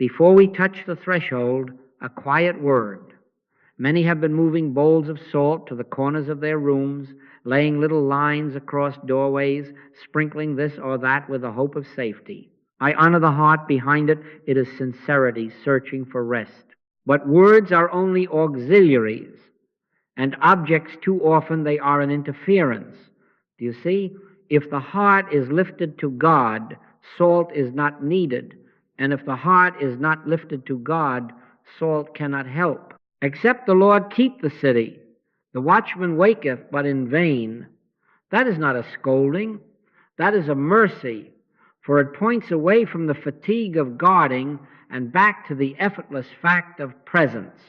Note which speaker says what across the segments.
Speaker 1: Before we touch the threshold, a quiet word. Many have been moving bowls of salt to the corners of their rooms, laying little lines across doorways, sprinkling this or that with the hope of safety. I honor the heart behind it. It is sincerity searching for rest. But words are only auxiliaries, and objects too often they are an interference. Do you see? If the heart is lifted to God, salt is not needed. And if the heart is not lifted to God, salt cannot help. Except the Lord keep the city, the watchman waketh, but in vain. That is not a scolding. That is a mercy, for it points away from the fatigue of guarding and back to the effortless fact of presence.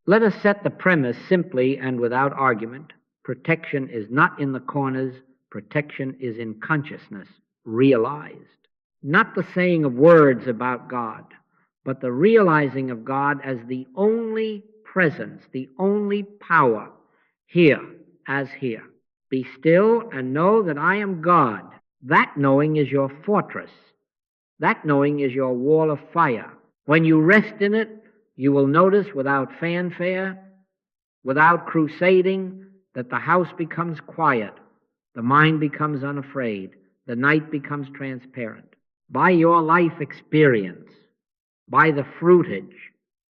Speaker 1: Let us set the premise simply and without argument. Protection is not in the corners. Protection is in consciousness, realized. Not the saying of words about God, but the realizing of God as the only presence, the only power, here as here. Be still and know that I am God. That knowing is your fortress. That knowing is your wall of fire. When you rest in it, you will notice without fanfare, without crusading, that the house becomes quiet, the mind becomes unafraid, the night becomes transparent. By your life experience, by the fruitage,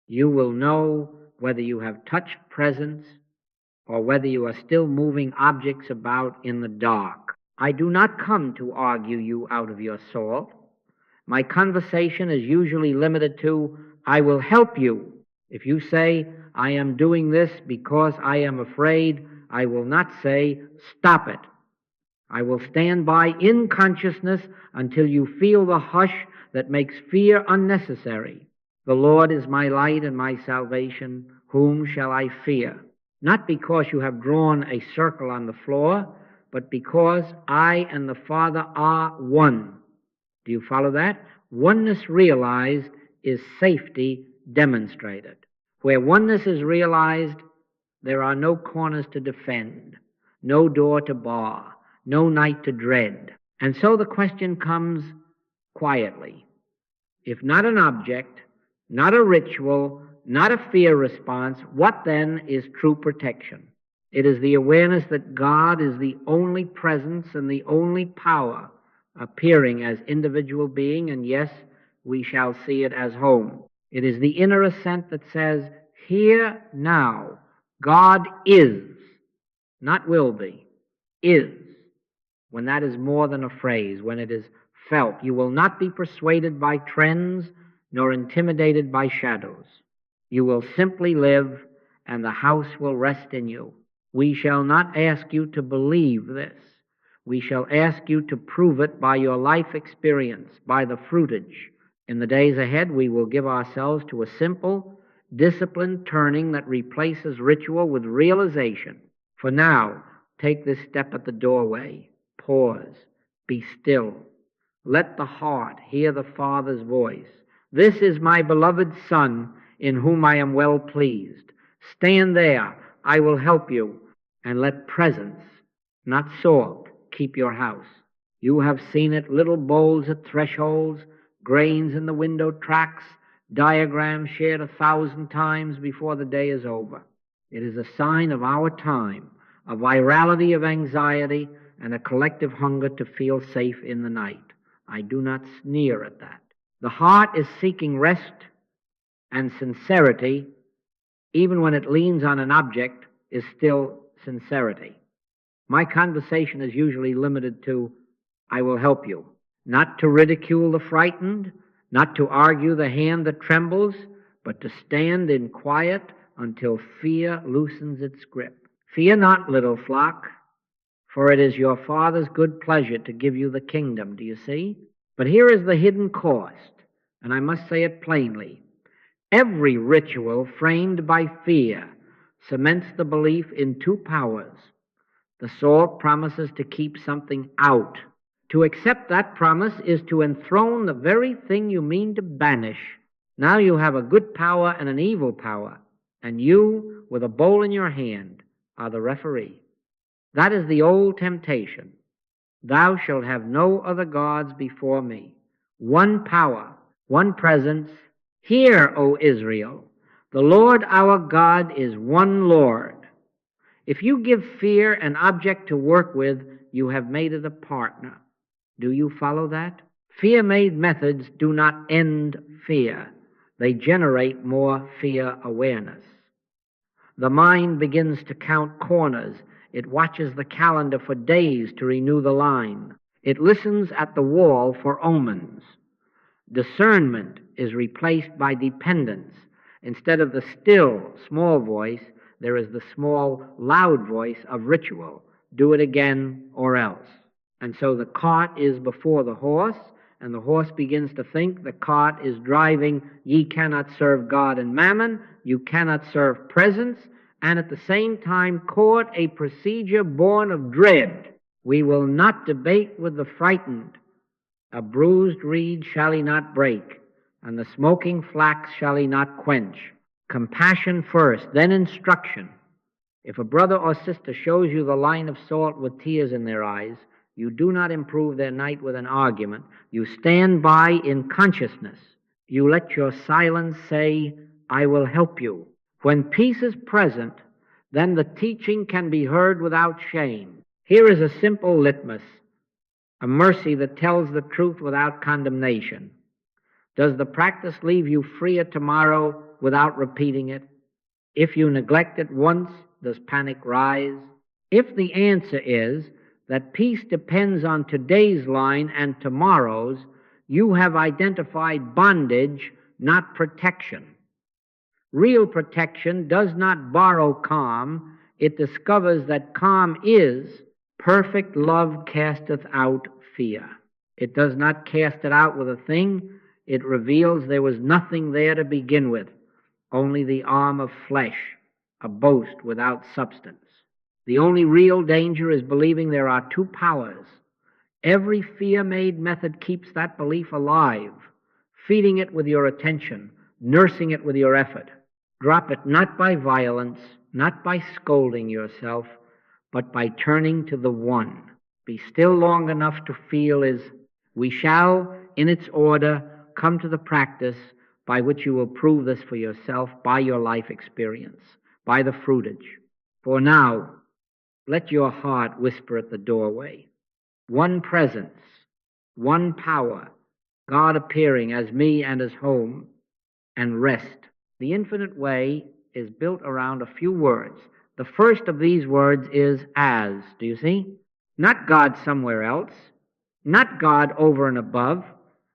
Speaker 1: you will know whether you have touched presence or whether you are still moving objects about in the dark. I do not come to argue you out of your salt. My conversation is usually limited to, I will help you. If you say, I am doing this because I am afraid, I will not say, stop it. I will stand by in consciousness until you feel the hush that makes fear unnecessary. The Lord is my light and my salvation. Whom shall I fear? Not because you have drawn a circle on the floor, but because I and the Father are one. Do you follow that? Oneness realized is safety demonstrated. Where oneness is realized, there are no corners to defend, no door to bar, no night to dread. And so the question comes quietly. If not an object, not a ritual, not a fear response, what then is true protection? It is the awareness that God is the only presence and the only power appearing as individual being, and yes, we shall see it as home. It is the inner assent that says, here now, God is, not will be, is. When that is more than a phrase, when it is felt, you will not be persuaded by trends nor intimidated by shadows. You will simply live, and the house will rest in you. We shall not ask you to believe this. We shall ask you to prove it by your life experience, by the fruitage. In the days ahead, we will give ourselves to a simple, disciplined turning that replaces ritual with realization. For now, take this step at the doorway. Pause. Be still. Let the heart hear the Father's voice. This is my beloved Son, in whom I am well pleased. Stand there. I will help you. And let presence, not salt, keep your house. You have seen it, little bowls at thresholds, grains in the window tracks, diagrams shared 1,000 times before the day is over. It is a sign of our time, a virality of anxiety, and a collective hunger to feel safe in the night. I do not sneer at that. The heart is seeking rest and sincerity, even when it leans on an object, is still sincerity. My conversation is usually limited to, I will help you. Not to ridicule the frightened, not to argue the hand that trembles, but to stand in quiet until fear loosens its grip. Fear not, little flock, for it is your Father's good pleasure to give you the kingdom, do you see? But here is the hidden cost, and I must say it plainly. Every ritual framed by fear cements the belief in two powers. The salt promises to keep something out. To accept that promise is to enthrone the very thing you mean to banish. Now you have a good power and an evil power, and you, with a bowl in your hand, are the referee. That is the old temptation. Thou shalt have no other gods before me. One power, one presence, Hear, O Israel, the Lord our God is one Lord. If you give fear an object to work with, you have made it a partner. Do you follow that? Fear-made methods do not end fear. They generate more fear awareness. The mind begins to count corners. It watches the calendar for days to renew the line. It listens at the wall for omens. Discernment is replaced by dependence. Instead of the still, small voice, there is the small, loud voice of ritual. Do it again or else. And so the cart is before the horse, and the horse begins to think the cart is driving, ye cannot serve God and mammon, you cannot serve presence, and at the same time court a procedure born of dread. We will not debate with the frightened. A bruised reed shall he not break, and the smoking flax shall he not quench. Compassion first, then instruction. If a brother or sister shows you the line of salt with tears in their eyes, you do not improve their night with an argument. You stand by in consciousness. You let your silence say, I will help you. When peace is present, then the teaching can be heard without shame. Here is a simple litmus, a mercy that tells the truth without condemnation. Does the practice leave you freer tomorrow without repeating it? If you neglect it once, does panic rise? If the answer is that peace depends on today's line and tomorrow's, you have identified bondage, not protection. Real protection does not borrow calm. It discovers that calm is perfect love casteth out fear. It does not cast it out with a thing. It reveals there was nothing there to begin with, only the arm of flesh, a boast without substance. The only real danger is believing there are two powers. Every fear-made method keeps that belief alive, feeding it with your attention, nursing it with your effort. Drop it not by violence, not by scolding yourself, but by turning to the one. Be still long enough to feel is, we shall, in its order, come to the practice by which you will prove this for yourself by your life experience, by the fruitage. For now, let your heart whisper at the doorway. One presence, one power, God appearing as me and as home, and rest. The infinite way is built around a few words. The first of these words is as. Do you see? Not God somewhere else, not God over and above,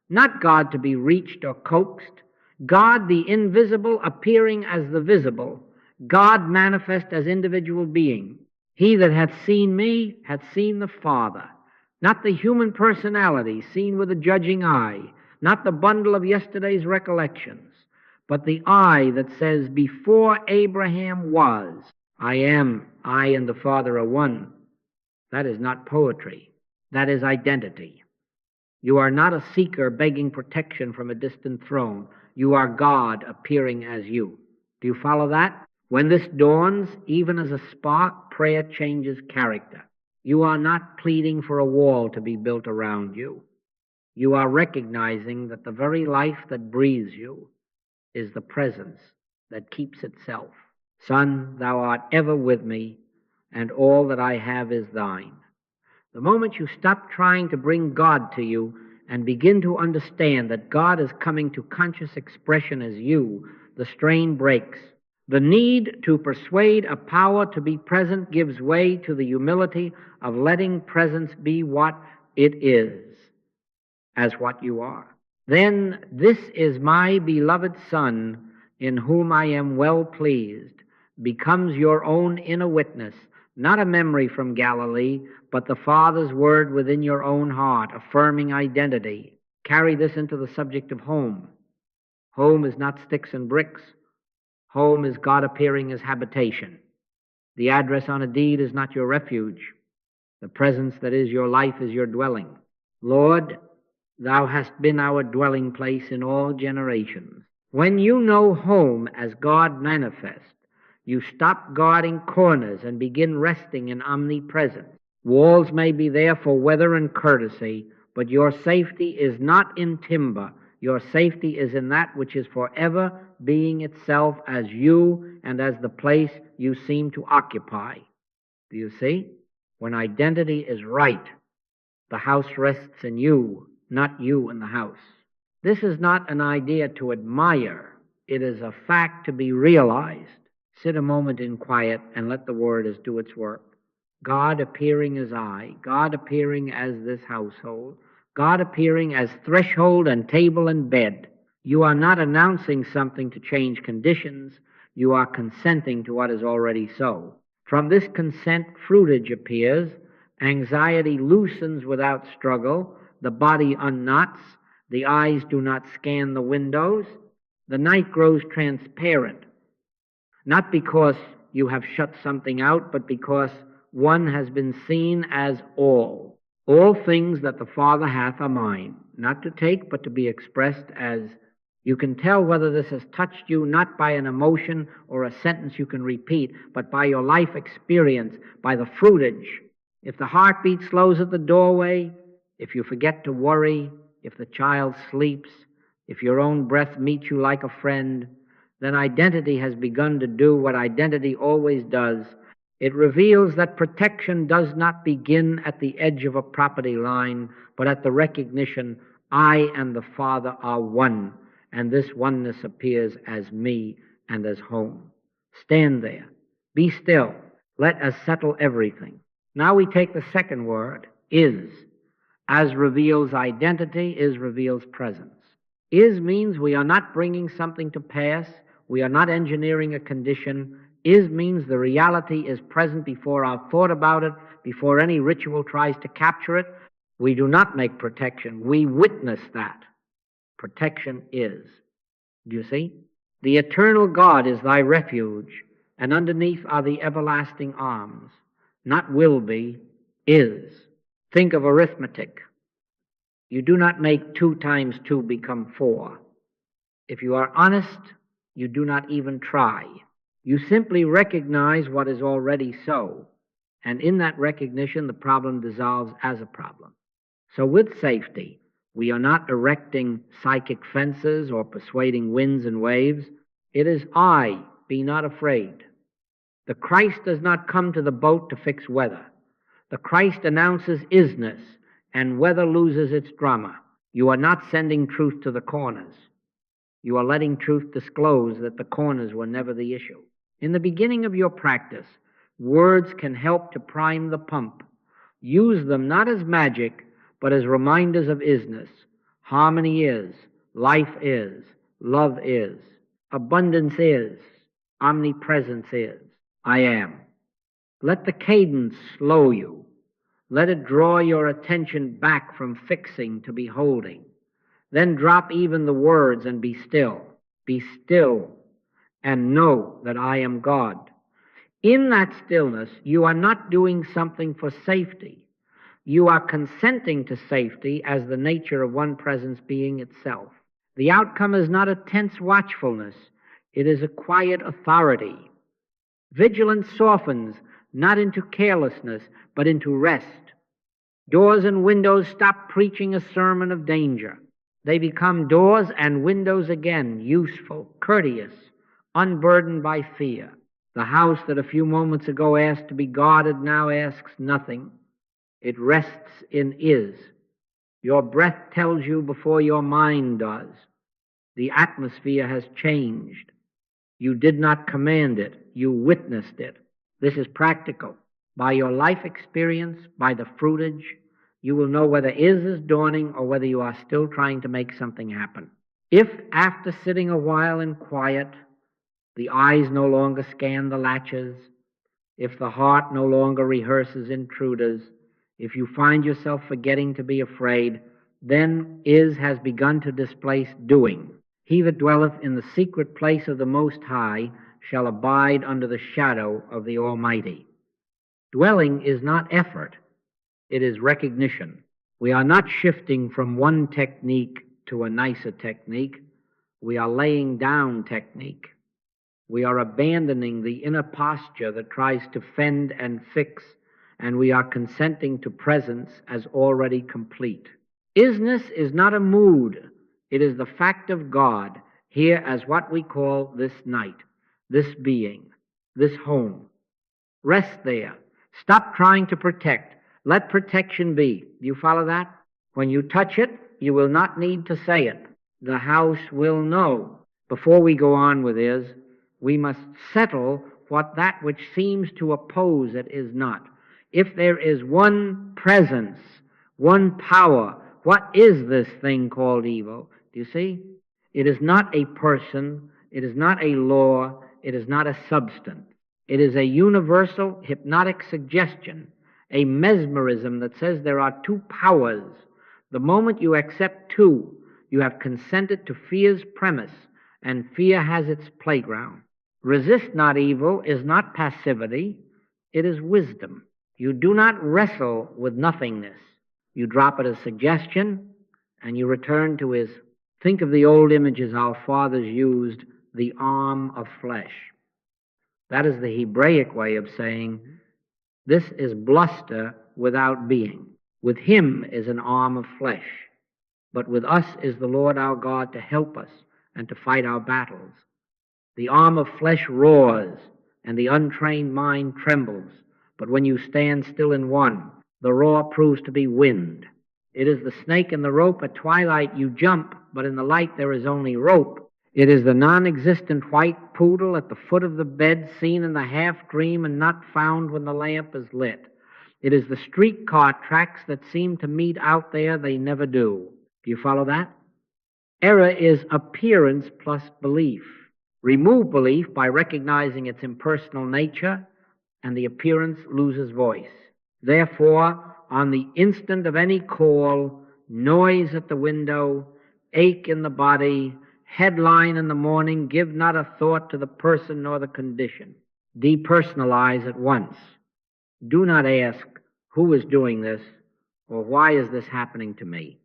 Speaker 1: not God to be reached or coaxed, God the invisible appearing as the visible, God manifest as individual being. He that hath seen me hath seen the Father, not the human personality seen with a judging eye, not the bundle of yesterday's recollections, but the eye that says, before Abraham was, I am, I and the Father are one. That is not poetry. That is identity. You are not a seeker begging protection from a distant throne. You are God appearing as you. Do you follow that? When this dawns, even as a spark, prayer changes character. You are not pleading for a wall to be built around you. You are recognizing that the very life that breathes you is the presence that keeps itself. Son, thou art ever with me, and all that I have is thine. The moment you stop trying to bring God to you and begin to understand that God is coming to conscious expression as you, the strain breaks. The need to persuade a power to be present gives way to the humility of letting presence be what it is, as what you are. Then, this is my beloved Son, in whom I am well pleased, becomes your own inner witness, not a memory from Galilee, but the Father's word within your own heart, affirming identity. Carry this into the subject of home. Home is not sticks and bricks. Home is God appearing as habitation. The address on a deed is not your refuge. The presence that is your life is your dwelling. Lord, thou hast been our dwelling place in all generations. When you know home as God manifest, you stop guarding corners and begin resting in omnipresence. Walls may be there for weather and courtesy, but your safety is not in timber. Your safety is in that which is forever being itself as you and as the place you seem to occupy. Do you see? When identity is right, the house rests in you, not you in the house. This is not an idea to admire. It is a fact to be realized. Sit a moment in quiet and let the word do its work. God appearing as I, God appearing as this household, God appearing as threshold and table and bed. You are not announcing something to change conditions. You are consenting to what is already so. From this consent, fruitage appears. Anxiety loosens without struggle. The body unknots. The eyes do not scan the windows. The night grows transparent, not because you have shut something out, but because one has been seen as all. All things that the Father hath are mine, not to take, but to be expressed as. You can tell whether this has touched you not by an emotion or a sentence you can repeat, but by your life experience, by the fruitage. If the heartbeat slows at the doorway, if you forget to worry, if the child sleeps, if your own breath meets you like a friend, then identity has begun to do what identity always does. It reveals that protection does not begin at the edge of a property line, but at the recognition, I and the Father are one, and this oneness appears as me and as home. Stand there. Be still. Let us settle everything. Now we take the second word, is. As reveals identity, is reveals presence. Is means we are not bringing something to pass. We are not engineering a condition. Is means the reality is present before our thought about it, before any ritual tries to capture it. We do not make protection. We witness that. Protection is. Do you see? The eternal God is thy refuge, and underneath are the everlasting arms. Not will be, is. Think of arithmetic. You do not make 2 times 2 become 4. If you are honest, you do not even try. You simply recognize what is already so, and in that recognition the problem dissolves as a problem. So with safety, we are not erecting psychic fences or persuading winds and waves. It is I, be not afraid. The Christ does not come to the boat to fix weather. The Christ announces isness, and weather loses its drama. You are not sending truth to the corners. You are letting truth disclose that the corners were never the issue. In the beginning of your practice, words can help to prime the pump. Use them not as magic, but as reminders of isness. Harmony is, life is, love is, abundance is, omnipresence is, I am. Let the cadence slow you. Let it draw your attention back from fixing to beholding. Then drop even the words and be still. Be still and know that I am God. In that stillness, you are not doing something for safety. You are consenting to safety as the nature of one presence being itself. The outcome is not a tense watchfulness. It is a quiet authority. Vigilance softens, not into carelessness, but into rest. Doors and windows stop preaching a sermon of danger. They become doors and windows again, useful, courteous, unburdened by fear. The house that a few moments ago asked to be guarded now asks nothing. It rests in is. Your breath tells you before your mind does. The atmosphere has changed. You did not command it. You witnessed it. This is practical. By your life experience, by the fruitage, you will know whether is dawning or whether you are still trying to make something happen. If, after sitting a while in quiet, the eyes no longer scan the latches, if the heart no longer rehearses intruders, if you find yourself forgetting to be afraid, then is has begun to displace doing. He that dwelleth in the secret place of the Most High shall abide under the shadow of the Almighty. Dwelling is not effort, it is recognition. We are not shifting from one technique to a nicer technique. We are laying down technique. We are abandoning the inner posture that tries to fend and fix, and we are consenting to presence as already complete. Isness is not a mood. It is the fact of God here as what we call this night, this being, this home. Rest there. Stop trying to protect. Let protection be. Do you follow that? When you touch it, you will not need to say it. The house will know. Before we go on with this, we must settle what that which seems to oppose it is not. If there is one presence, one power, what is this thing called evil? Do you see? It is not a person, it is not a law, it is not a substance. It is a universal hypnotic suggestion, a mesmerism that says there are two powers. The moment you accept two, you have consented to fear's premise, and fear has its playground. Resist not evil is not passivity, it is wisdom. You do not wrestle with nothingness. You drop it as suggestion, and you return to his. Think of the old images our fathers used, the arm of flesh. That is the Hebraic way of saying, this is bluster without being. With him is an arm of flesh, but with us is the Lord our God to help us and to fight our battles. The arm of flesh roars, and the untrained mind trembles, but when you stand still in one, the roar proves to be wind. It is the snake and the rope. At twilight you jump, but in the light there is only rope. It is the non-existent white poodle at the foot of the bed, seen in the half-dream and not found when the lamp is lit. It is the streetcar tracks that seem to meet out there, they never do. Do you follow that? Error is appearance plus belief. Remove belief by recognizing its impersonal nature, and the appearance loses voice. Therefore, on the instant of any call, noise at the window, ache in the body, headline in the morning, give not a thought to the person nor the condition. Depersonalize at once. Do not ask, who is doing this, or why is this happening to me?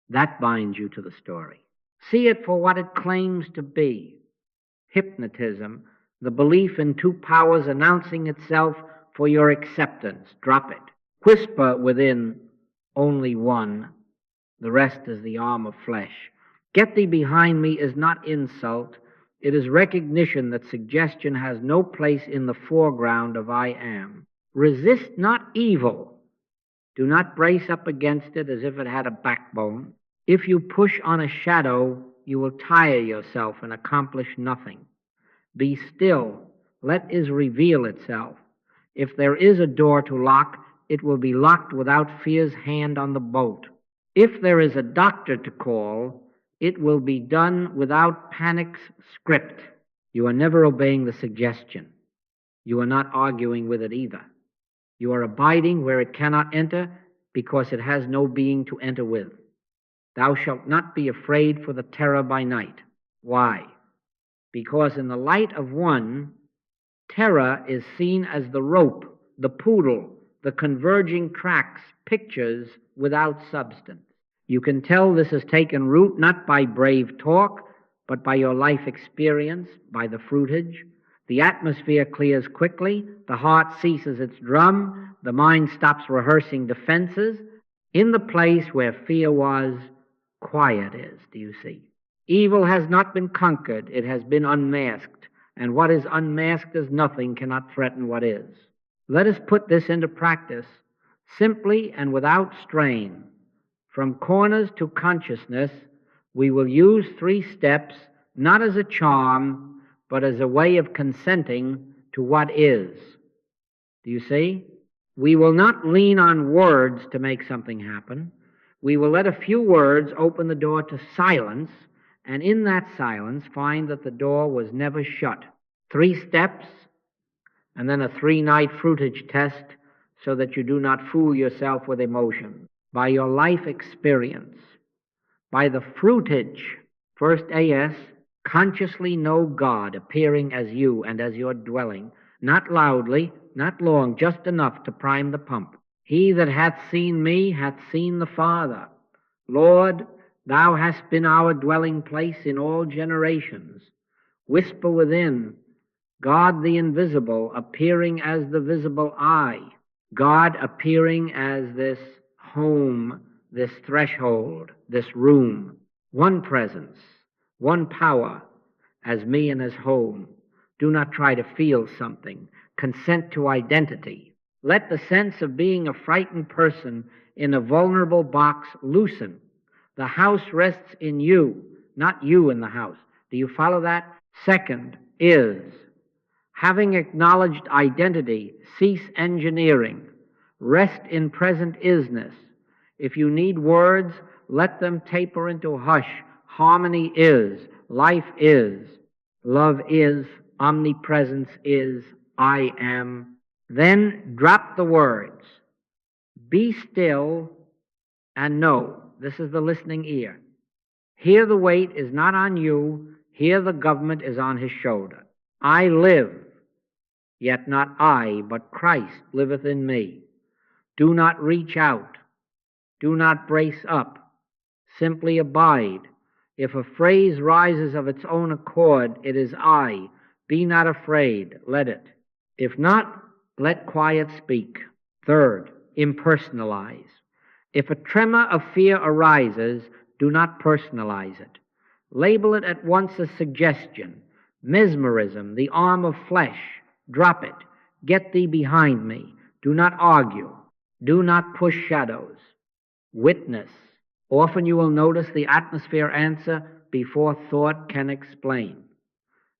Speaker 1: That binds you to the story. See it for what it claims to be. Hypnotism, the belief in two powers announcing itself for your acceptance. Drop it. Whisper within only one. The rest is the arm of flesh. Get thee behind me is not insult. It is recognition that suggestion has no place in the foreground of I am. Resist not evil. Do not brace up against it as if it had a backbone. If you push on a shadow, you will tire yourself and accomplish nothing. Be still. Let it reveal itself. If there is a door to lock, it will be locked without fear's hand on the bolt. If there is a doctor to call, it will be done without panic's script. You are never obeying the suggestion. You are not arguing with it either. You are abiding where it cannot enter because it has no being to enter with. Thou shalt not be afraid for the terror by night. Why? Because in the light of one, terror is seen as the rope, the poodle, the converging tracks, pictures without substance. You can tell this has taken root not by brave talk, but by your life experience, by the fruitage. The atmosphere clears quickly, the heart ceases its drum, the mind stops rehearsing defenses. In the place where fear was, quiet is, do you see? Evil has not been conquered, it has been unmasked, and what is unmasked as nothing cannot threaten what is. Let us put this into practice, simply and without strain. From corners to consciousness, we will use 3 steps, not as a charm, but as a way of consenting to what is. Do you see? We will not lean on words to make something happen. We will let a few words open the door to silence, and in that silence find that the door was never shut. 3 steps, and then a 3-night fruitage test so that you do not fool yourself with emotion. By your life experience, by the fruitage, first AS, consciously know God appearing as you and as your dwelling, not loudly, not long, just enough to prime the pump. He that hath seen me hath seen the Father. Lord, thou hast been our dwelling place in all generations. Whisper within, God the invisible appearing as the visible I, God appearing as this home, this threshold, this room. one presence, one power, as me and as home. Do not try to feel something. Consent to identity. Let the sense of being a frightened person in a vulnerable box loosen. The house rests in you, not you in the house. Do you follow that? Second is, having acknowledged identity, cease engineering. Rest in present isness. If you need words, let them taper into hush. Harmony is, life is, love is, omnipresence is, I am. Then drop the words. Be still and know. This is the listening ear. Here the weight is not on you. Here the government is on his shoulder. I live, yet not I, but Christ liveth in me. Do not reach out. Do not brace up. Simply abide. If a phrase rises of its own accord, it is I. Be not afraid. Let it. If not, let quiet speak. Third, impersonalize. If a tremor of fear arises, do not personalize it. Label it at once as suggestion, mesmerism, the arm of flesh. Drop it. Get thee behind me. Do not argue. Do not push shadows. Witness. Often you will notice the atmosphere answer before thought can explain.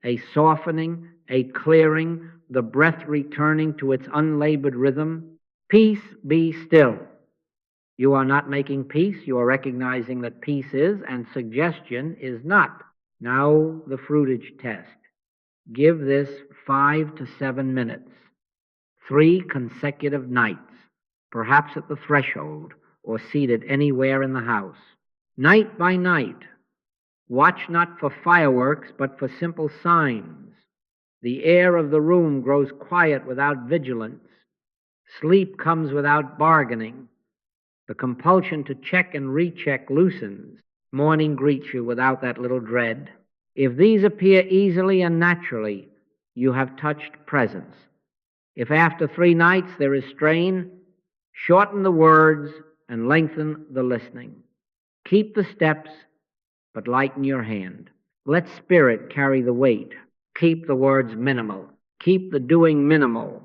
Speaker 1: A softening, a clearing, the breath returning to its unlabored rhythm. Peace, be still. You are not making peace. You are recognizing that peace is and suggestion is not. Now the fruitage test. Give this 5 to 7 minutes. 3 consecutive nights, perhaps at the threshold or seated anywhere in the house. Night by night, watch not for fireworks, but for simple signs. The air of the room grows quiet without vigilance. Sleep comes without bargaining. The compulsion to check and recheck loosens. Morning greets you without that little dread. If these appear easily and naturally, you have touched presence. If after 3 nights there is strain, shorten the words and lengthen the listening. Keep the steps, but lighten your hand. Let spirit carry the weight. Keep the words minimal. Keep the doing minimal.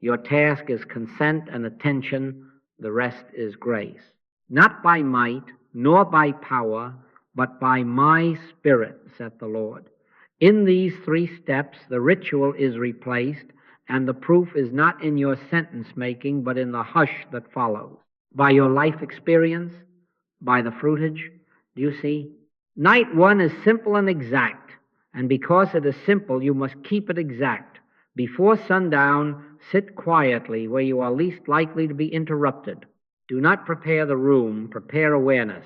Speaker 1: Your task is consent and attention. The rest is grace. Not by might, nor by power, but by my Spirit, saith the Lord. In these 3 steps, the ritual is replaced, and the proof is not in your sentence making, but in the hush that follows. By your life experience, by the fruitage. Do you see? Night 1 is simple and exact, and because it is simple, you must keep it exact. Before sundown, sit quietly where you are least likely to be interrupted. Do not prepare the room, prepare awareness.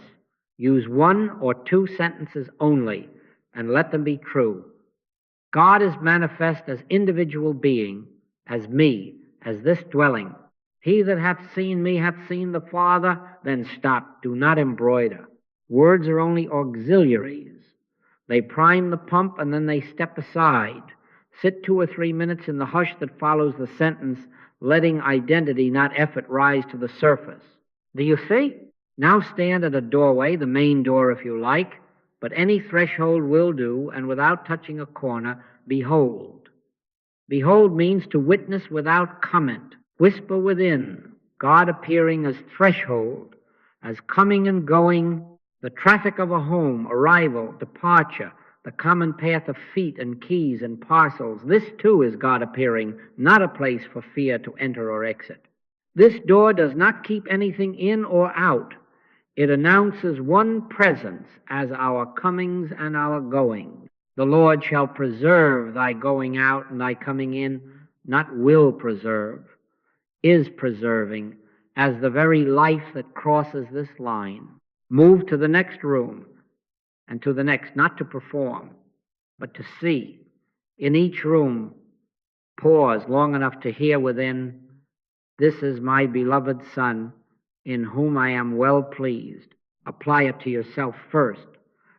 Speaker 1: Use 1 or 2 sentences only, and let them be true. God is manifest as individual being, as me, as this dwelling. He that hath seen me hath seen the Father. Then stop. Do not embroider. Words are only auxiliaries. They prime the pump and then they step aside. Sit 2 or 3 minutes in the hush that follows the sentence, letting identity, not effort, rise to the surface. Do you see? Now stand at a doorway, the main door if you like, but any threshold will do, and without touching a corner, behold. Behold means to witness without comment. Whisper within, God appearing as threshold, as coming and going, the traffic of a home, arrival, departure, the common path of feet and keys and parcels. This too is God appearing, not a place for fear to enter or exit. This door does not keep anything in or out. It announces one presence as our comings and our goings. The Lord shall preserve thy going out and thy coming in, not will preserve, is preserving, as the very life that crosses this line. Move to the next room and to the next, not to perform, but to see. In each room, pause long enough to hear within, this is my beloved Son, in whom I am well pleased. Apply it to yourself first,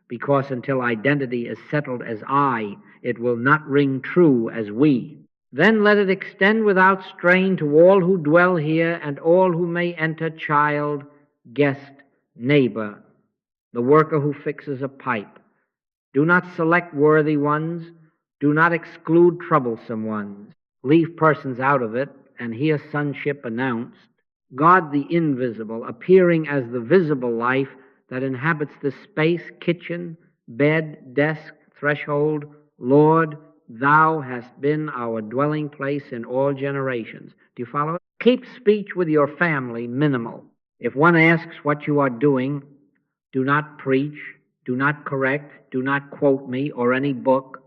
Speaker 1: because until identity is settled as I, it will not ring true as we. Then let it extend without strain to all who dwell here and all who may enter, child, guest, neighbor, the worker who fixes a pipe. Do not select worthy ones. Do not exclude troublesome ones. Leave persons out of it and hear sonship announced. God the invisible, appearing as the visible life that inhabits this space, kitchen, bed, desk, threshold. Lord, thou hast been our dwelling place in all generations. Do you follow it? Keep speech with your family minimal. If one asks what you are doing, do not preach, do not correct, do not quote me or any book.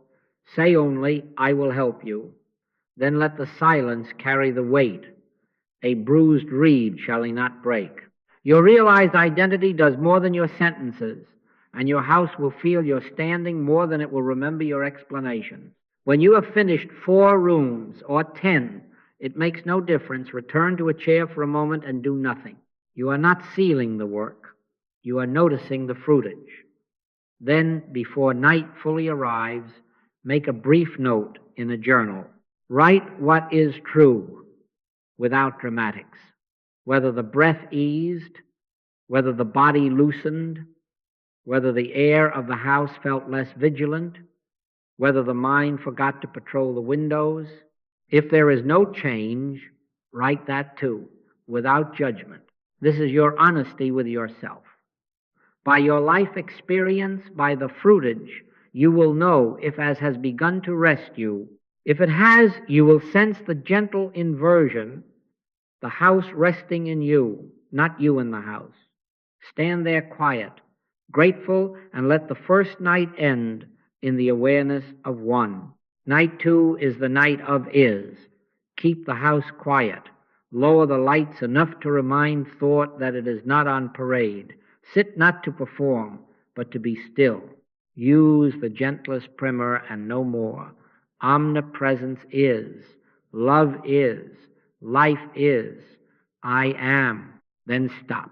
Speaker 1: Say only, I will help you. Then let the silence carry the weight. A bruised reed shall he not break. Your realized identity does more than your sentences, and your house will feel your standing more than it will remember your explanation. When you have finished 4 rooms or 10, it makes no difference. Return to a chair for a moment and do nothing. You are not sealing the work. You are noticing the fruitage. Then, before night fully arrives, make a brief note in a journal. Write what is true without dramatics. Whether the breath eased, whether the body loosened, whether the air of the house felt less vigilant, whether the mind forgot to patrol the windows. If there is no change, write that too, without judgment. This is your honesty with yourself. By your life experience, by the fruitage, you will know if as has begun to rest you. If it has, you will sense the gentle inversion, the house resting in you, not you in the house. Stand there quiet, grateful, and let the first night end in the awareness of one. Night 2 is the night of is. Keep the house quiet. Lower the lights enough to remind thought that it is not on parade. Sit not to perform, but to be still. Use the gentlest primer and no more. Omnipresence is. Love is. Life is. I am. Then stop.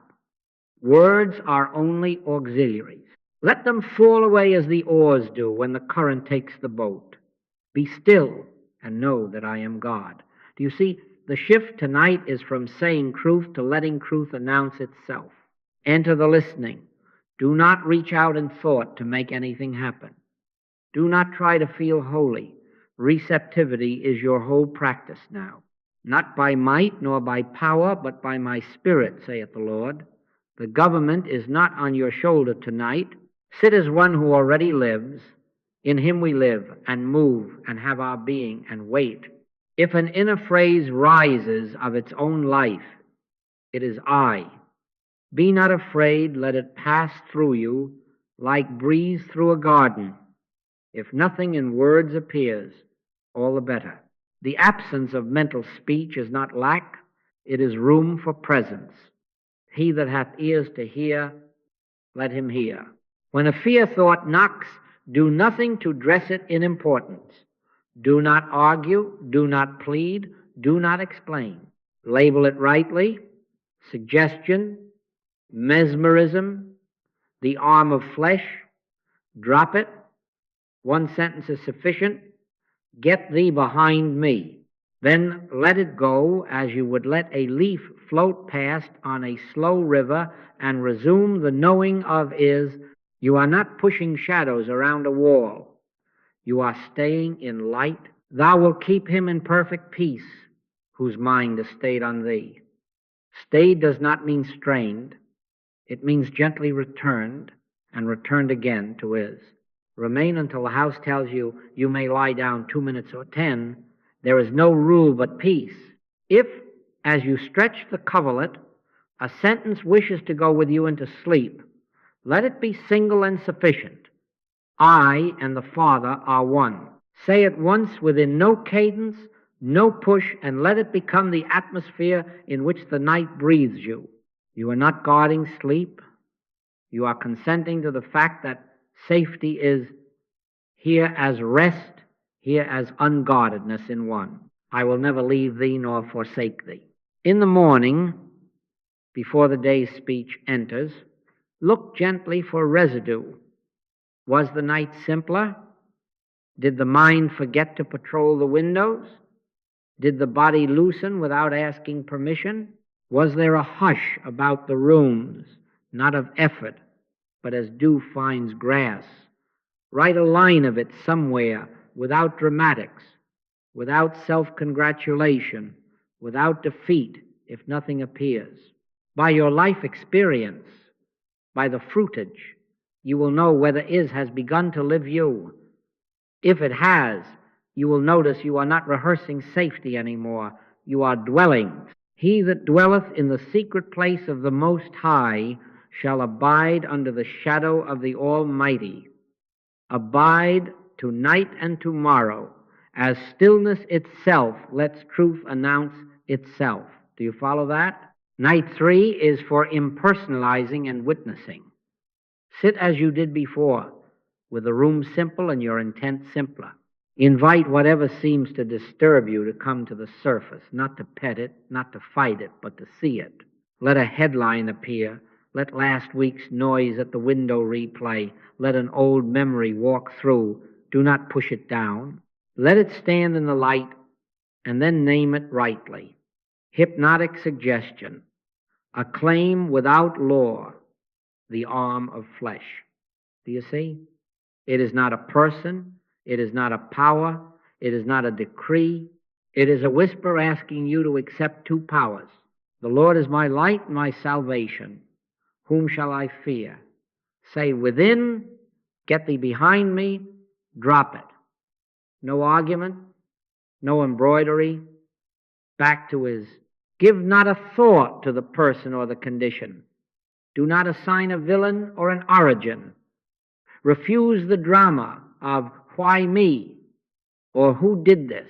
Speaker 1: Words are only auxiliaries. Let them fall away as the oars do when the current takes the boat. Be still and know that I am God. Do you see? The shift tonight is from saying truth to letting truth announce itself. Enter the listening. Do not reach out in thought to make anything happen. Do not try to feel holy. Receptivity is your whole practice now. Not by might nor by power, but by my spirit, saith the Lord. The government is not on your shoulder tonight. Sit as one who already lives. In him we live and move and have our being and wait. If an inner phrase rises of its own life, it is I. Be not afraid, let it pass through you like breeze through a garden. If nothing in words appears, all the better. The absence of mental speech is not lack, it is room for presence. He that hath ears to hear, let him hear. When a fear thought knocks, do nothing to dress it in importance. Do not argue, do not plead, do not explain. Label it rightly: suggestion, mesmerism, the arm of flesh. Drop it. One sentence is sufficient. Get thee behind me. Then let it go as you would let a leaf float past on a slow river, and resume the knowing of is. You are not pushing shadows around a wall. You are staying in light. Thou wilt keep him in perfect peace, whose mind is stayed on thee. Stayed does not mean strained. It means gently returned, and returned again to is. Remain until the house tells you you may lie down 2 minutes or 10. There is no rule but peace. If, as you stretch the coverlet, a sentence wishes to go with you into sleep, let it be single and sufficient. I and the Father are one. Say it once within no cadence, no push, and let it become the atmosphere in which the night breathes you. You are not guarding sleep. You are consenting to the fact that safety is here as rest, here as unguardedness in one. I will never leave thee nor forsake thee. In the morning, before the day's speech enters, look gently for residue. Was the night simpler? Did the mind forget to patrol the windows? Did the body loosen without asking permission? Was there a hush about the rooms, not of effort, but as dew finds grass. Write a line of it somewhere without dramatics, without self-congratulation, without defeat if nothing appears. By your life experience, by the fruitage, you will know whether is has begun to live you. If it has, you will notice you are not rehearsing safety anymore. You are dwelling. He that dwelleth in the secret place of the Most High shall abide under the shadow of the Almighty. Abide tonight and tomorrow, as stillness itself lets truth announce itself. Do you follow that? Night 3 is for impersonalizing and witnessing. Sit as you did before, with the room simple and your intent simpler. Invite whatever seems to disturb you to come to the surface, not to pet it, not to fight it, but to see it. Let a headline appear. Let last week's noise at the window replay. Let an old memory walk through. Do not push it down. Let it stand in the light, and then name it rightly. Hypnotic suggestion. A claim without law, the arm of flesh. Do you see? It is not a person. It is not a power. It is not a decree. It is a whisper asking you to accept two powers. The Lord is my light and my salvation. Whom shall I fear? Say within, get thee behind me, drop it. No argument, no embroidery. Back to his, give not a thought to the person or the condition. Do not assign a villain or an origin. Refuse the drama of why me or who did this.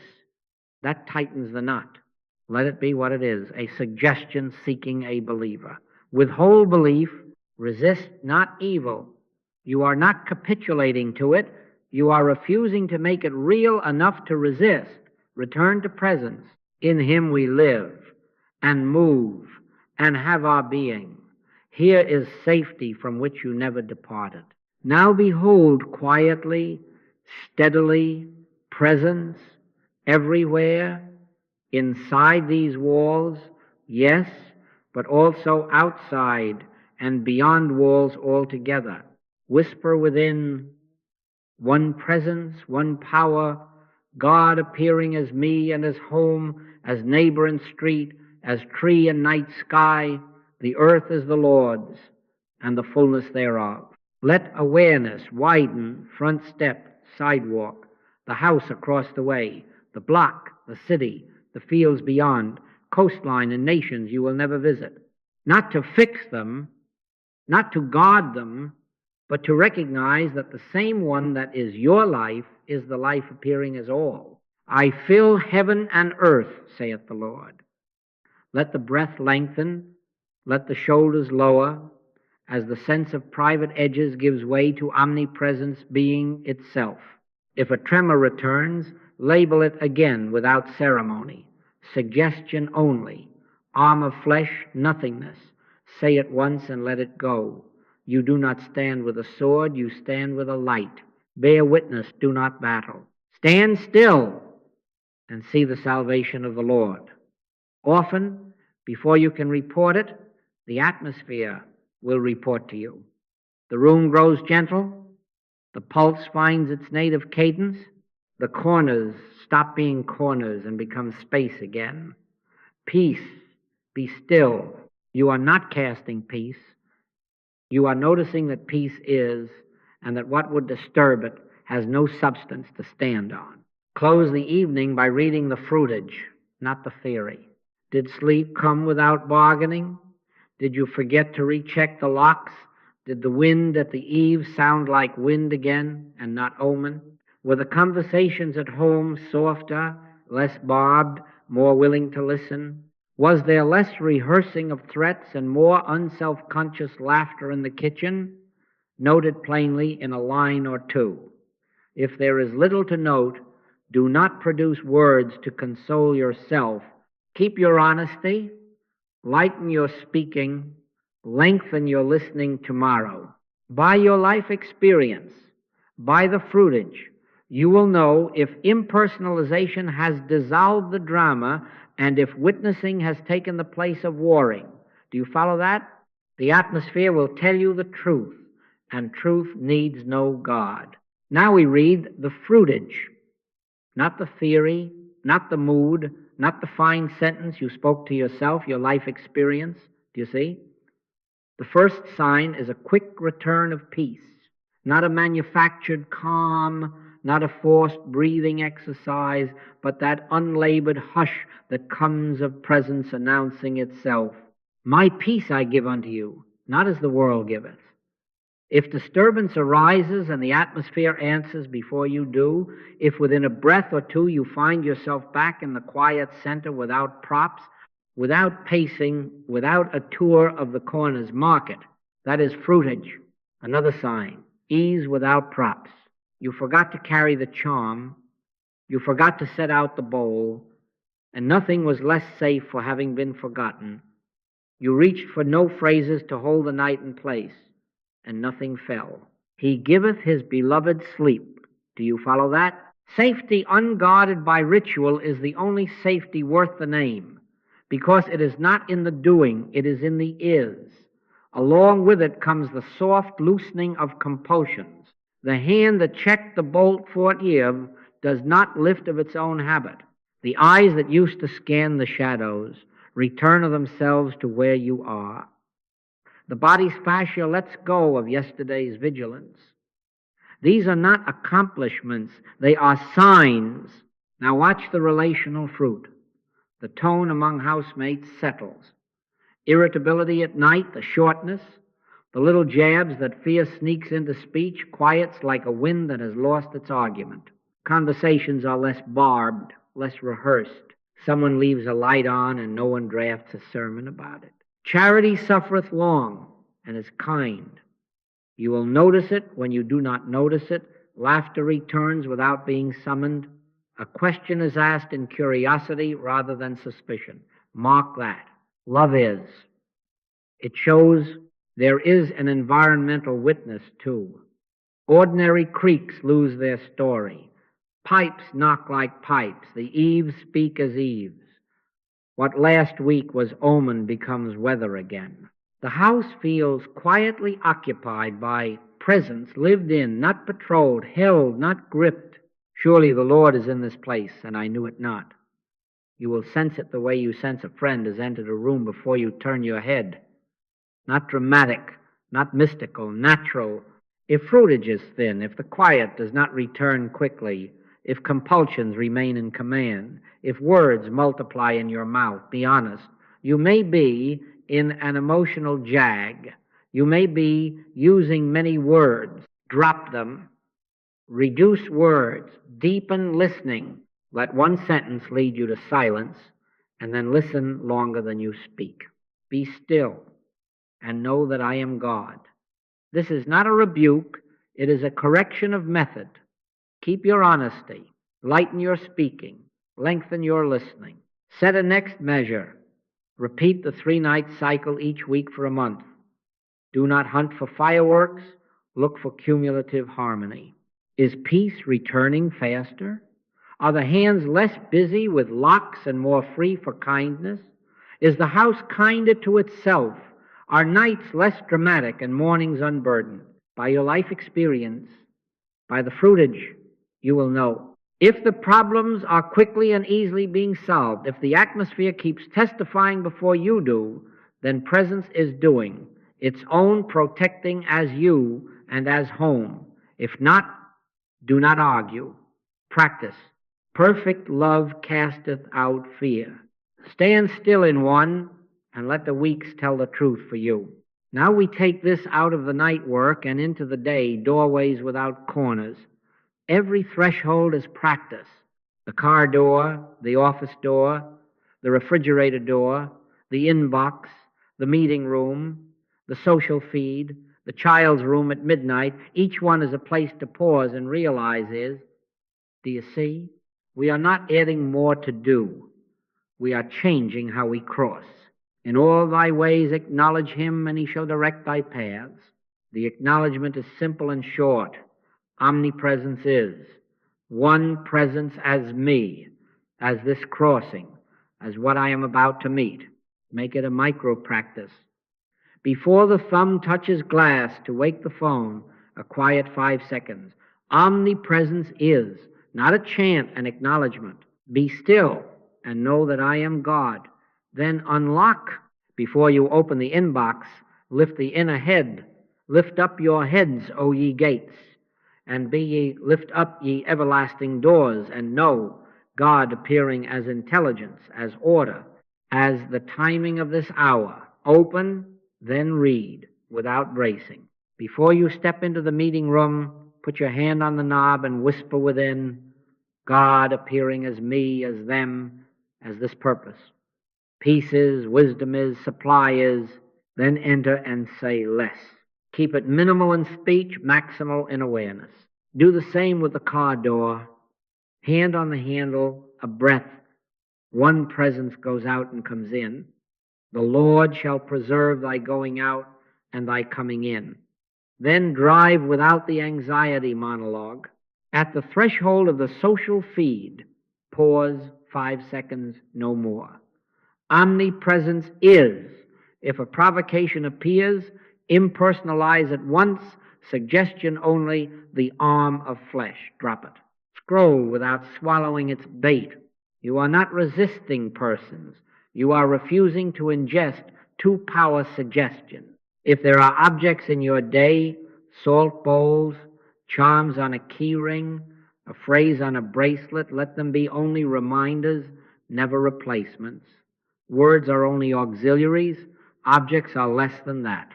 Speaker 1: That tightens the knot. Let it be what it is, a suggestion seeking a believer. Withhold belief, resist not evil. You are not capitulating to it. You are refusing to make it real enough to resist. Return to presence. In him we live and move and have our being. Here is safety from which you never departed. Now behold quietly, steadily, presence everywhere, inside these walls, yes, but also outside and beyond walls altogether. Whisper within, one presence, one power, God appearing as me and as home, as neighbor and street, as tree and night sky. The earth is the Lord's, and the fullness thereof. Let awareness widen front step, sidewalk, the house across the way, the block, the city, the fields beyond, coastline and nations you will never visit. Not to fix them, not to guard them, but to recognize that the same one that is your life is the life appearing as all. I fill heaven and earth, saith the Lord. Let the breath lengthen, let the shoulders lower, as the sense of private edges gives way to omnipresence being itself. If a tremor returns, label it again without ceremony. Suggestion only. Arm of flesh, nothingness. Say it once and let it go. You do not stand with a sword, you stand with a light. Bear witness, do not battle. Stand still and see the salvation of the Lord. Often, before you can report it, the atmosphere will report to you. The room grows gentle, the pulse finds its native cadence, the corners stop being corners and become space again. Peace, be still. You are not casting peace. You are noticing that peace is, and that what would disturb it has no substance to stand on. Close the evening by reading the fruitage, not the theory. Did sleep come without bargaining? Did you forget to recheck the locks? Did the wind at the eave sound like wind again and not omen? Were the conversations at home softer, less barbed, more willing to listen? Was there less rehearsing of threats and more unself-conscious laughter in the kitchen? Noted plainly in a line or two. If there is little to note, do not produce words to console yourself. Keep your honesty, lighten your speaking, lengthen your listening tomorrow. By your life experience, by the fruitage, you will know if impersonalization has dissolved the drama and if witnessing has taken the place of warring. Do you follow that? The atmosphere will tell you the truth, and truth needs no God. Now we read the fruitage, not the theory, not the mood, not the fine sentence you spoke to yourself, your life experience. Do you see? The first sign is a quick return of peace, not a manufactured calm, not a forced breathing exercise, but that unlabored hush that comes of presence announcing itself. My peace I give unto you, not as the world giveth. If disturbance arises and the atmosphere answers before you do, if within a breath or two you find yourself back in the quiet center without props, without pacing, without a tour of the corners, mark it. That is fruitage. Another sign, ease without props. You forgot to carry the charm, you forgot to set out the bowl, and nothing was less safe for having been forgotten. You reached for no phrases to hold the night in place, and nothing fell. He giveth his beloved sleep. Do you follow that? Safety unguarded by ritual is the only safety worth the name, because it is not in the doing, it is in the is. Along with it comes the soft loosening of compulsions. The hand that checked the bolt forthwith does not lift of its own habit. The eyes that used to scan the shadows return of themselves to where you are. The body's fascia lets go of yesterday's vigilance. These are not accomplishments, they are signs. Now watch the relational fruit. The tone among housemates settles. Irritability at night, the shortness, the little jabs that fear sneaks into speech, quiets like a wind that has lost its argument. Conversations are less barbed, less rehearsed. Someone leaves a light on and no one drafts a sermon about it. Charity suffereth long and is kind. You will notice it when you do not notice it. Laughter returns without being summoned. A question is asked in curiosity rather than suspicion. Mark that. Love is. It shows there is an environmental witness too. Ordinary creaks lose their story. Pipes knock like pipes. The eaves speak as eaves. What last week was omen becomes weather again. The house feels quietly occupied by presence lived in, not patrolled, held, not gripped. Surely the Lord is in this place, and I knew it not. You will sense it the way you sense a friend has entered a room before you turn your head. Not dramatic, not mystical, natural. If fruitage is thin, if the quiet does not return quickly, if compulsions remain in command, if words multiply in your mouth, be honest. You may be in an emotional jag. You may be using many words. Drop them. Reduce words. Deepen listening. Let one sentence lead you to silence, and then listen longer than you speak. Be still and know that I am God. This is not a rebuke. It is a correction of method. Keep your honesty. Lighten your speaking. Lengthen your listening. Set a next measure. Repeat the 3-night cycle each week for a month. Do not hunt for fireworks. Look for cumulative harmony. Is peace returning faster? Are the hands less busy with locks and more free for kindness? Is the house kinder to itself? Are nights less dramatic and mornings unburdened? By your life experience, by the fruitage, you will know. If the problems are quickly and easily being solved, if the atmosphere keeps testifying before you do, then presence is doing its own protecting as you and as home. If not, do not argue. Practice. Perfect love casteth out fear. Stand still in one and let the weeks tell the truth for you. Now we take this out of the night work and into the day, doorways without corners. Every threshold is practice. The car door, the office door, the refrigerator door, the inbox, the meeting room, the social feed, the child's room at midnight. Each one is a place to pause and realize is, do you see? We are not adding more to do. We are changing how we cross. In all thy ways acknowledge him, and he shall direct thy paths. The acknowledgement is simple and short. Omnipresence is one presence as me, as this crossing, as what I am about to meet. Make it a micro practice. Before the thumb touches glass to wake the phone, a quiet 5 seconds. Omnipresence is, not a chant, an acknowledgement. Be still and know that I am God. Then unlock. Before you open the inbox, lift the inner head. Lift up your heads, O ye gates, and be ye, lift up ye everlasting doors, and know God appearing as intelligence, as order, as the timing of this hour. Open, then read, without bracing. Before you step into the meeting room, put your hand on the knob and whisper within, God appearing as me, as them, as this purpose. Peace is, wisdom is, supply is, then enter and say less. Keep it minimal in speech, maximal in awareness. Do the same with the car door. Hand on the handle, a breath. One presence goes out and comes in. The Lord shall preserve thy going out and thy coming in. Then drive without the anxiety monologue. At the threshold of the social feed, pause 5 seconds, no more. Omnipresence is. If a provocation appears, impersonalize at once, suggestion only, the arm of flesh. Drop it. Scroll without swallowing its bait. You are not resisting persons. You are refusing to ingest two-power suggestion. If there are objects in your day, salt bowls, charms on a key ring, a phrase on a bracelet, let them be only reminders, never replacements. Words are only auxiliaries. Objects are less than that.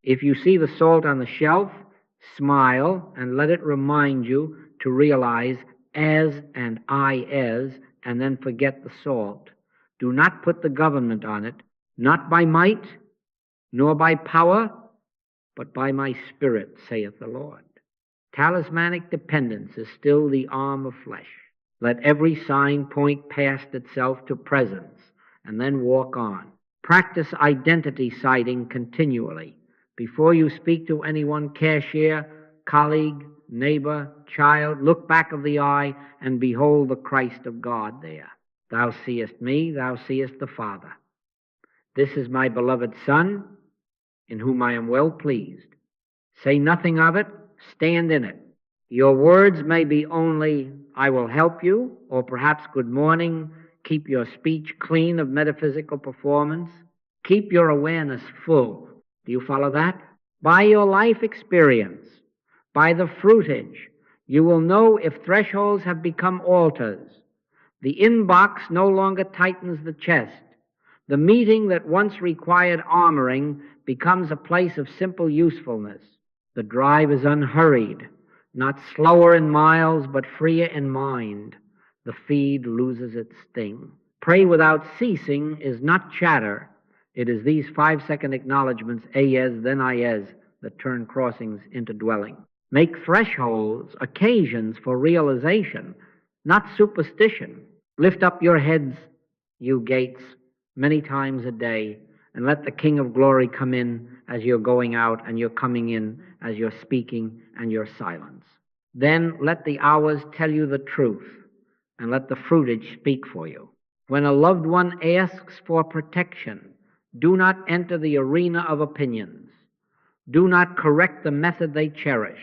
Speaker 1: If you see the salt on the shelf, smile and let it remind you to realize as and I as, and then forget the salt. Do not put the government on it, not by might, nor by power, but by my spirit, saith the Lord. Talismanic dependence is still the arm of flesh. Let every sign point past itself to presence, and then walk on. Practice identity citing continually. Before you speak to anyone, cashier, colleague, neighbor, child, look back of the eye and behold the Christ of God there. Thou seest me, thou seest the Father. This is my beloved Son, in whom I am well pleased. Say nothing of it, stand in it. Your words may be only, I will help you, or perhaps good morning. Keep your speech clean of metaphysical performance. Keep your awareness full. Do you follow that? By your life experience, by the fruitage, you will know if thresholds have become altars. The inbox no longer tightens the chest. The meeting that once required armoring becomes a place of simple usefulness. The drive is unhurried, not slower in miles, but freer in mind. The feed loses its sting. Pray without ceasing is not chatter. It is these 5-second acknowledgments, ayes, then ayes, that turn crossings into dwelling. Make thresholds occasions for realization, not superstition. Lift up your heads, you gates, many times a day, and let the King of Glory come in as you're going out, and you're coming in as you're speaking and your silence. Then let the hours tell you the truth, and let the fruitage speak for you. When a loved one asks for protection, do not enter the arena of opinions. Do not correct the method they cherish,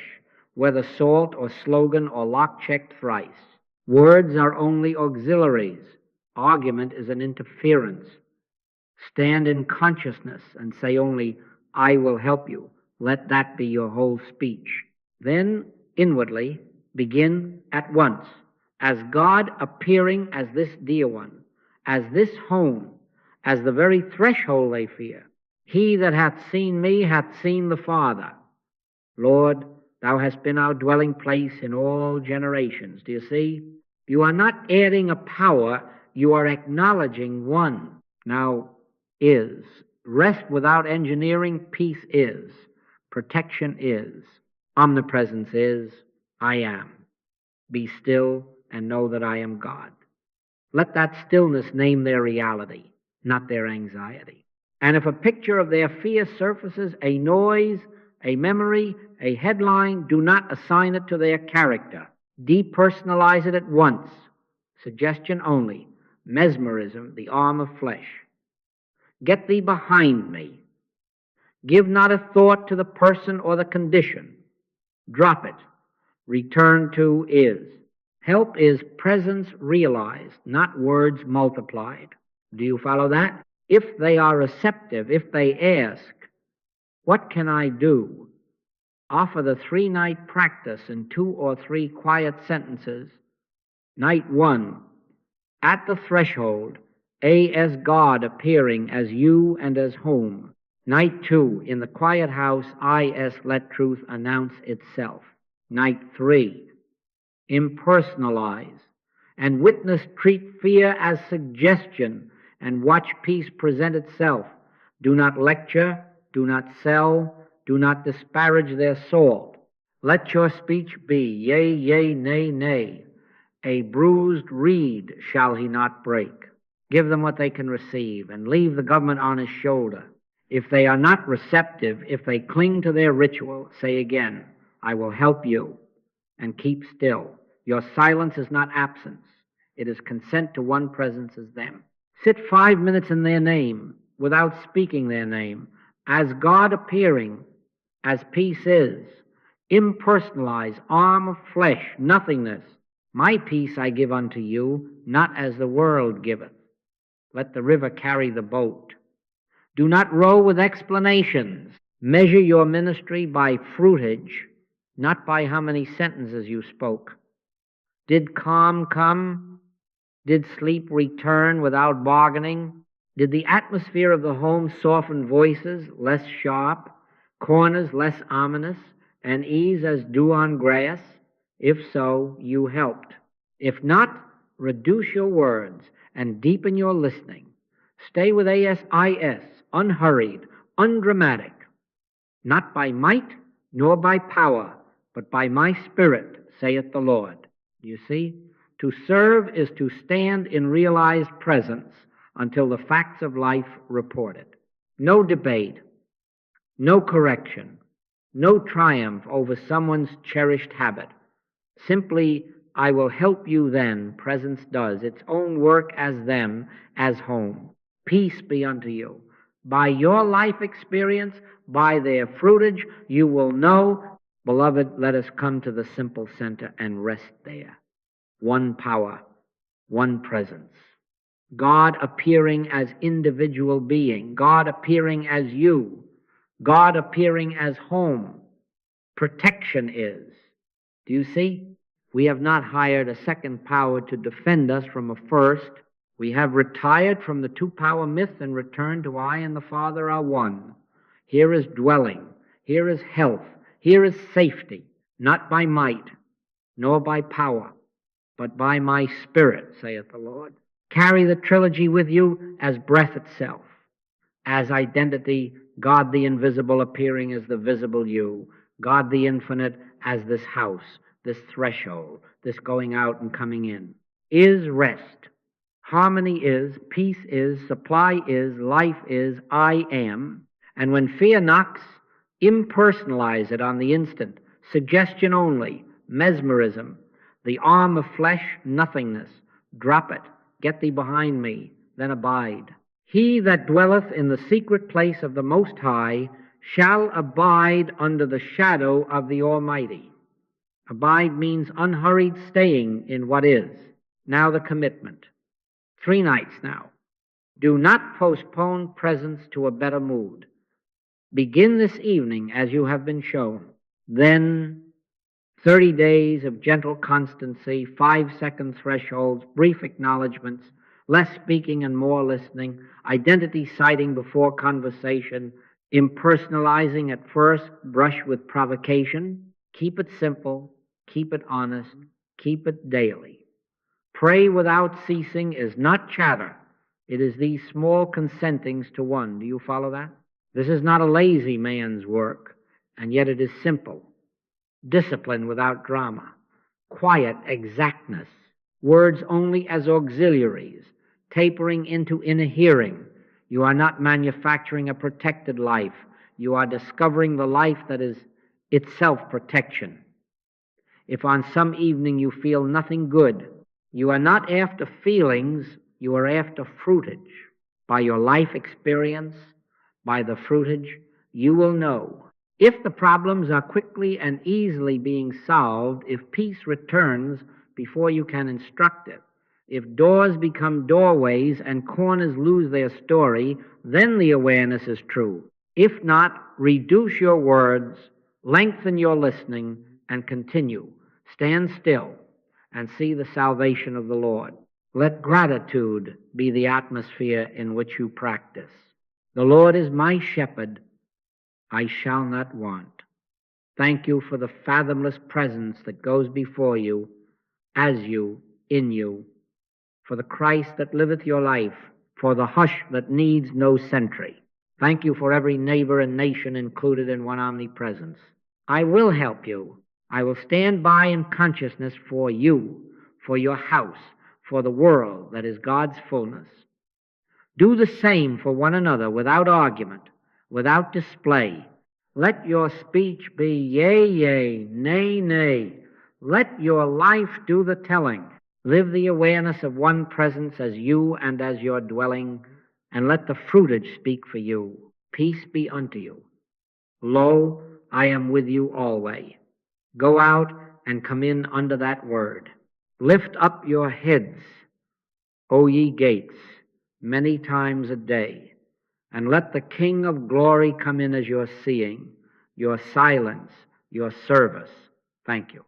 Speaker 1: whether salt or slogan or lock-checked thrice. Words are only auxiliaries. Argument is an interference. Stand in consciousness and say only, I will help you. Let that be your whole speech. Then, inwardly, begin at once, as God appearing as this dear one, as this home, as the very threshold they fear. He that hath seen me hath seen the Father. Lord, thou hast been our dwelling place in all generations. Do you see? You are not adding a power, you are acknowledging one. Now, is. Rest without engineering, peace is. Protection is. Omnipresence is. I am. Be still and know that I am God. Let that stillness name their reality, not their anxiety. And if a picture of their fear surfaces, a noise, a memory, a headline, do not assign it to their character. Depersonalize it at once. Suggestion only. Mesmerism, the arm of flesh. Get thee behind me. Give not a thought to the person or the condition. Drop it. Return to is. Help is presence realized, not words multiplied. Do you follow that? If they are receptive, if they ask, what can I do? Offer the 3-night practice in 2 or 3 quiet sentences. Night 1, at the threshold, A as God appearing as you and as home. Night 2, in the quiet house, I as let truth announce itself. Night 3, impersonalize and witness treat fear as suggestion and watch peace present itself. Do not lecture, do not sell, do not disparage their salt. Let your speech be yea, yea, nay, nay. A bruised reed shall he not break. Give them what they can receive and leave the government on his shoulder. If they are not receptive, if they cling to their ritual, say again, I will help you, and keep still. Your silence is not absence. It is consent to one presence as them. Sit 5 minutes in their name without speaking their name, as God appearing, as peace is. Impersonalize, arm of flesh, nothingness. My peace I give unto you, not as the world giveth. Let the river carry the boat. Do not row with explanations. Measure your ministry by fruitage, not by how many sentences you spoke. Did calm come? Did sleep return without bargaining? Did the atmosphere of the home soften voices, less sharp, corners less ominous, and ease as dew on grass? If so, you helped. If not, reduce your words and deepen your listening. Stay with ASIS, unhurried, undramatic, not by might nor by power, but by my spirit, saith the Lord. You see, to serve is to stand in realized presence until the facts of life report it. No debate, no correction, no triumph over someone's cherished habit. Simply, I will help you then, presence does its own work as them, as home. Peace be unto you. By your life experience, by their fruitage, you will know, beloved, let us come to the simple center and rest there. One power, one presence. God appearing as individual being, God appearing as you, God appearing as home. Protection is. Do you see? We have not hired a second power to defend us from a first. We have retired from the two-power myth and returned to I and the Father are one. Here is dwelling. Here is health. Here is safety, not by might, nor by power, but by my spirit, saith the Lord. Carry the trilogy with you as breath itself, as identity, God the invisible appearing as the visible you, God the infinite as this house, this threshold, this going out and coming in. Is rest. Harmony is, peace is, supply is, life is, I am. And when fear knocks, impersonalize it on the instant. Suggestion only, mesmerism. The arm of flesh, nothingness. Drop it. Get thee behind me, then abide. He that dwelleth in the secret place of the Most High shall abide under the shadow of the Almighty. Abide means unhurried staying in what is. Now the commitment. 3 nights now. Do not postpone presence to a better mood. Begin this evening as you have been shown. Then 30 days of gentle constancy, 5-second thresholds, brief acknowledgments, less speaking and more listening, identity citing before conversation, impersonalizing at first, brush with provocation. Keep it simple, keep it honest, keep it daily. Pray without ceasing is not chatter. It is these small consentings to one. Do you follow that? This is not a lazy man's work, and yet it is simple. Discipline without drama. Quiet exactness. Words only as auxiliaries, tapering into inner hearing. You are not manufacturing a protected life. You are discovering the life that is itself protection. If on some evening you feel nothing good, you are not after feelings, you are after fruitage. By your life experience, by the fruitage, you will know. If the problems are quickly and easily being solved, if peace returns before you can instruct it, if doors become doorways and corners lose their story, then the awareness is true. If not, reduce your words, lengthen your listening, and continue. Stand still and see the salvation of the Lord. Let gratitude be the atmosphere in which you practice. The Lord is my shepherd, I shall not want. Thank you for the fathomless presence that goes before you, as you, in you, for the Christ that liveth your life, for the hush that needs no sentry. Thank you for every neighbor and nation included in one omnipresence. I will help you. I will stand by in consciousness for you, for your house, for the world that is God's fullness. Do the same for one another without argument, without display. Let your speech be yea, yea, nay, nay. Let your life do the telling. Live the awareness of one presence as you and as your dwelling, and let the fruitage speak for you. Peace be unto you. Lo, I am with you always. Go out and come in under that word. Lift up your heads, O ye gates, many times a day, and let the King of glory come in as your seeing, your silence, your service. Thank you.